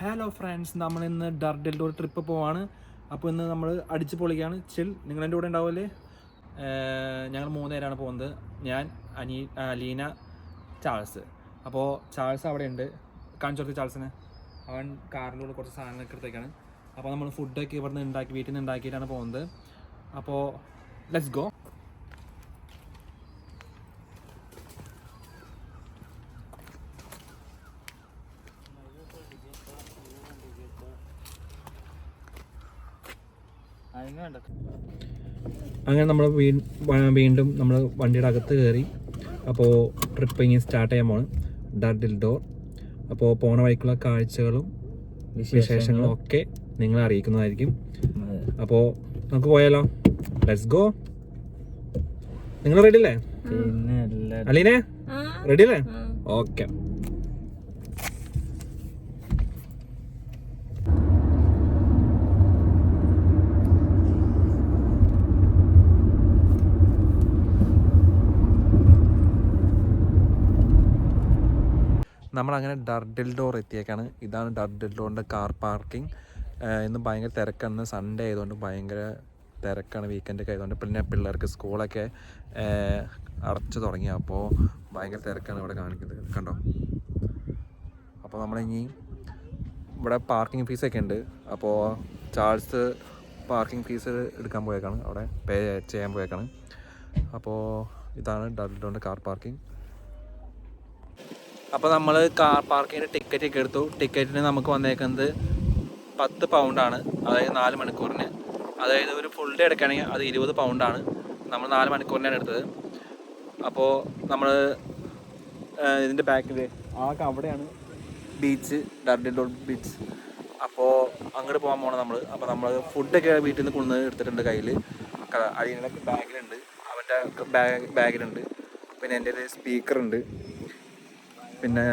Hello friends, നമ്മളിന്ന് ഡർഡൽഡോർ trip പോവാണ്. അപ്പോൾ ഇന്ന് നമ്മൾ അടിച്ച് പൊളിക്കുകയാണ്. ചിൽ, നിങ്ങളെൻ്റെ കൂടെ ഉണ്ടാവില്ലേ? ഞങ്ങൾ 3 പേരാണ് പോകുന്നത്. ഞാൻ, അലീന, ചാൾസ്. അപ്പോൾ ചാൾസ് അവിടെ ഉണ്ട്. കാണിച്ചു കൊടുത്ത് ചാൾസിന്. അവൻ കാറിലൂടെ കുറച്ച് സാധനങ്ങളൊക്കെ എടുത്തേക്കാണ്. അപ്പോൾ നമ്മൾ ഫുഡൊക്കെ ഇവിടുന്ന് വീട്ടിൽ നിന്ന് ഉണ്ടാക്കിയിട്ടാണ് പോകുന്നത്. അപ്പോൾ ലെറ്റ്സ് ഗോ. അങ്ങനെ നമ്മൾ വീണ്ടും നമ്മൾ വണ്ടിയുടെ അകത്ത് കയറി. അപ്പോൾ ട്രിപ്പ് ഇങ്ങനെ സ്റ്റാർട്ട് ചെയ്യാൻ പോണ് ഡർഡൽഡോർ. അപ്പോൾ പോണ വഴിക്കുള്ള കാഴ്ചകളും വിശേഷങ്ങളും ഒക്കെ നിങ്ങളെ അറിയിക്കുന്നതായിരിക്കും. അപ്പോൾ നമുക്ക് പോയാലോ? Let's go. നിങ്ങൾ റെഡി അല്ലേ? അലീനെ റെഡി അല്ലേ? ഓക്കെ. നമ്മളങ്ങനെ ഡർഡൽഡോർ എത്തിയേക്കാണ്. ഇതാണ് ഡർഡൽഡോറിൻ്റെ കാർ പാർക്കിംഗ്. ഇന്ന് ഭയങ്കര തിരക്കാണ്. സൺഡേ ആയതുകൊണ്ട് ഭയങ്കര തിരക്കാണ്. വീക്കെൻഡൊക്കെ ആയതുകൊണ്ട് പിന്നെ പിള്ളേർക്ക് സ്കൂളൊക്കെ അടച്ചു തുടങ്ങി. അപ്പോൾ ഭയങ്കര തിരക്കാണ് ഇവിടെ കാണിക്കുന്നത്, കണ്ടോ. അപ്പോൾ നമ്മളിനി ഇവിടെ പാർക്കിംഗ് ഫീസൊക്കെ ഉണ്ട്. അപ്പോൾ ചാൾസ് പാർക്കിംഗ് ഫീസ് എടുക്കാൻ പോയേക്കാണ്, അവിടെ പേ ചെയ്യാൻ പോയേക്കാണ്. അപ്പോൾ ഇതാണ് ഡർഡൽഡോറിൻ്റെ കാർ പാർക്കിംഗ്. അപ്പോൾ നമ്മൾ കാർ പാർക്കിങ്ങിൻ്റെ ടിക്കറ്റൊക്കെ എടുത്തു. ടിക്കറ്റിന് നമുക്ക് വന്നേക്കുന്നത് 10 പൗണ്ടാണ്, അതായത് 4 മണിക്കൂറിന്. അതായത് ഒരു ഫുൾ ഡേ എടുക്കുകയാണെങ്കിൽ അത് 20 പൗണ്ടാണ്. നമ്മൾ 4 മണിക്കൂറിനാണ് എടുത്തത്. അപ്പോൾ നമ്മൾ ഇതിൻ്റെ ബാക്കിൽ അവിടെയാണ് ബീച്ച്, ഡർഡൽഡോർ ബീച്ച്. അപ്പോൾ അങ്ങോട്ട് പോകാൻ പോകണം നമ്മൾ. അപ്പോൾ നമ്മൾ ഫുഡൊക്കെ വീട്ടിൽ നിന്ന് കൊണ്ടുവന്ന് എടുത്തിട്ടുണ്ട് കയ്യിൽ. അടിയുടെ ബാഗിലുണ്ട്, അവൻ്റെ ബാഗിലുണ്ട്. പിന്നെ എൻ്റെ ഒരു സ്പീക്കറുണ്ട്, പിന്നെ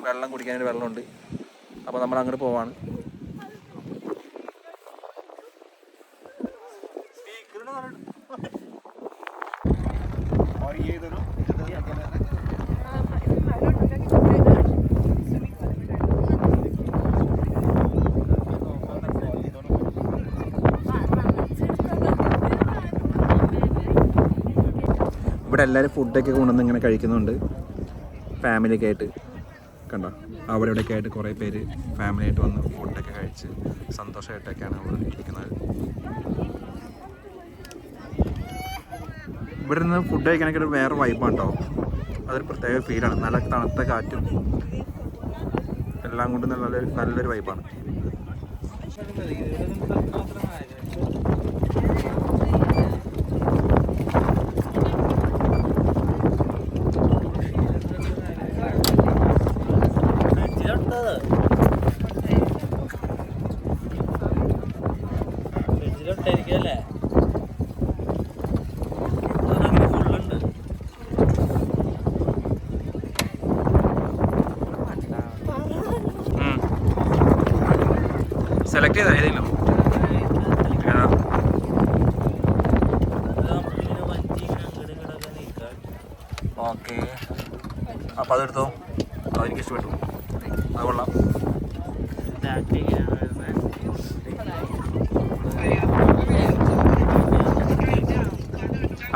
വെള്ളം കുടിക്കാനൊരു വെള്ളമുണ്ട്. അപ്പോൾ നമ്മൾ അങ്ങോട്ട് പോവാണ്. ഇവിടെ എല്ലാവരും ഫുഡൊക്കെ കൊണ്ടുവന്ന് ഇങ്ങനെ കഴിക്കുന്നുണ്ട്, ഫാമിലിയൊക്കെ ആയിട്ട്. കണ്ടോ, അവിടെ ഇവിടെയൊക്കെ ആയിട്ട് കുറേ പേര് ഫാമിലിയായിട്ട് വന്ന് ഫുഡൊക്കെ കഴിച്ച് സന്തോഷമായിട്ടൊക്കെയാണ് നമ്മൾ ഇരിക്കുന്നത്. ഇവിടെ നിന്ന് ഫുഡ് കഴിക്കാനൊക്കെ ഒരു വേറെ വൈബാണ് കേട്ടോ. അതൊരു പ്രത്യേക ഫീലാണ്. നല്ല തണുത്ത കാറ്റും എല്ലാം കൊണ്ടും നല്ലൊരു വൈബാണ്. സെലക്ട് ചെയ്താൽ ഏതെങ്കിലും ഓക്കെ. അപ്പോൾ അതെടുത്തോ, അതെനിക്ക് ഇഷ്ടപ്പെട്ടു, അത് കൊള്ളാം.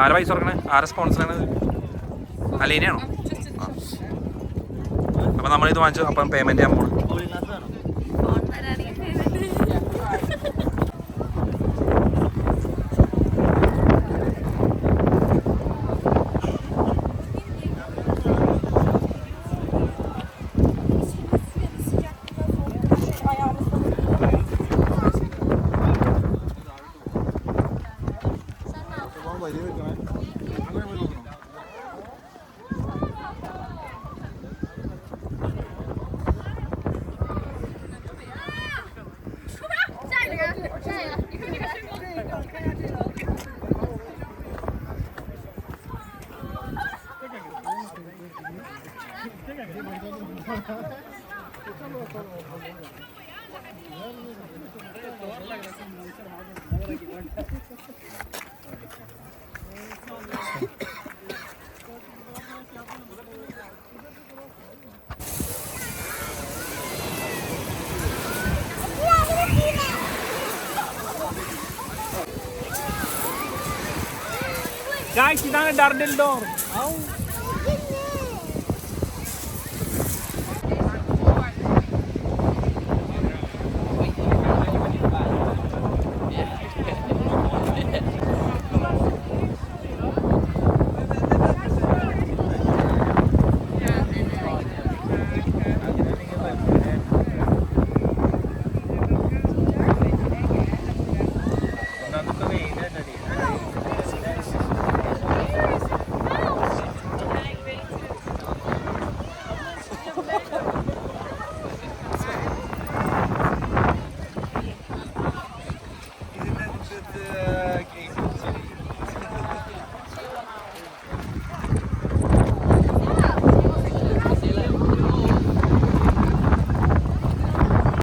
ആരെ പൈസ കൊടുക്കണേ? ആരെ സ്പോൺസറാണ്? അലീനയാണോ? അപ്പോൾ നമ്മളിത് വാങ്ങിച്ചു. അപ്പം പേയ്മെൻറ്റ് ചെയ്യാൻ പോകണം. ഗായ്സ് ഇതാണ് ഡർഡിൽ ഡോർ.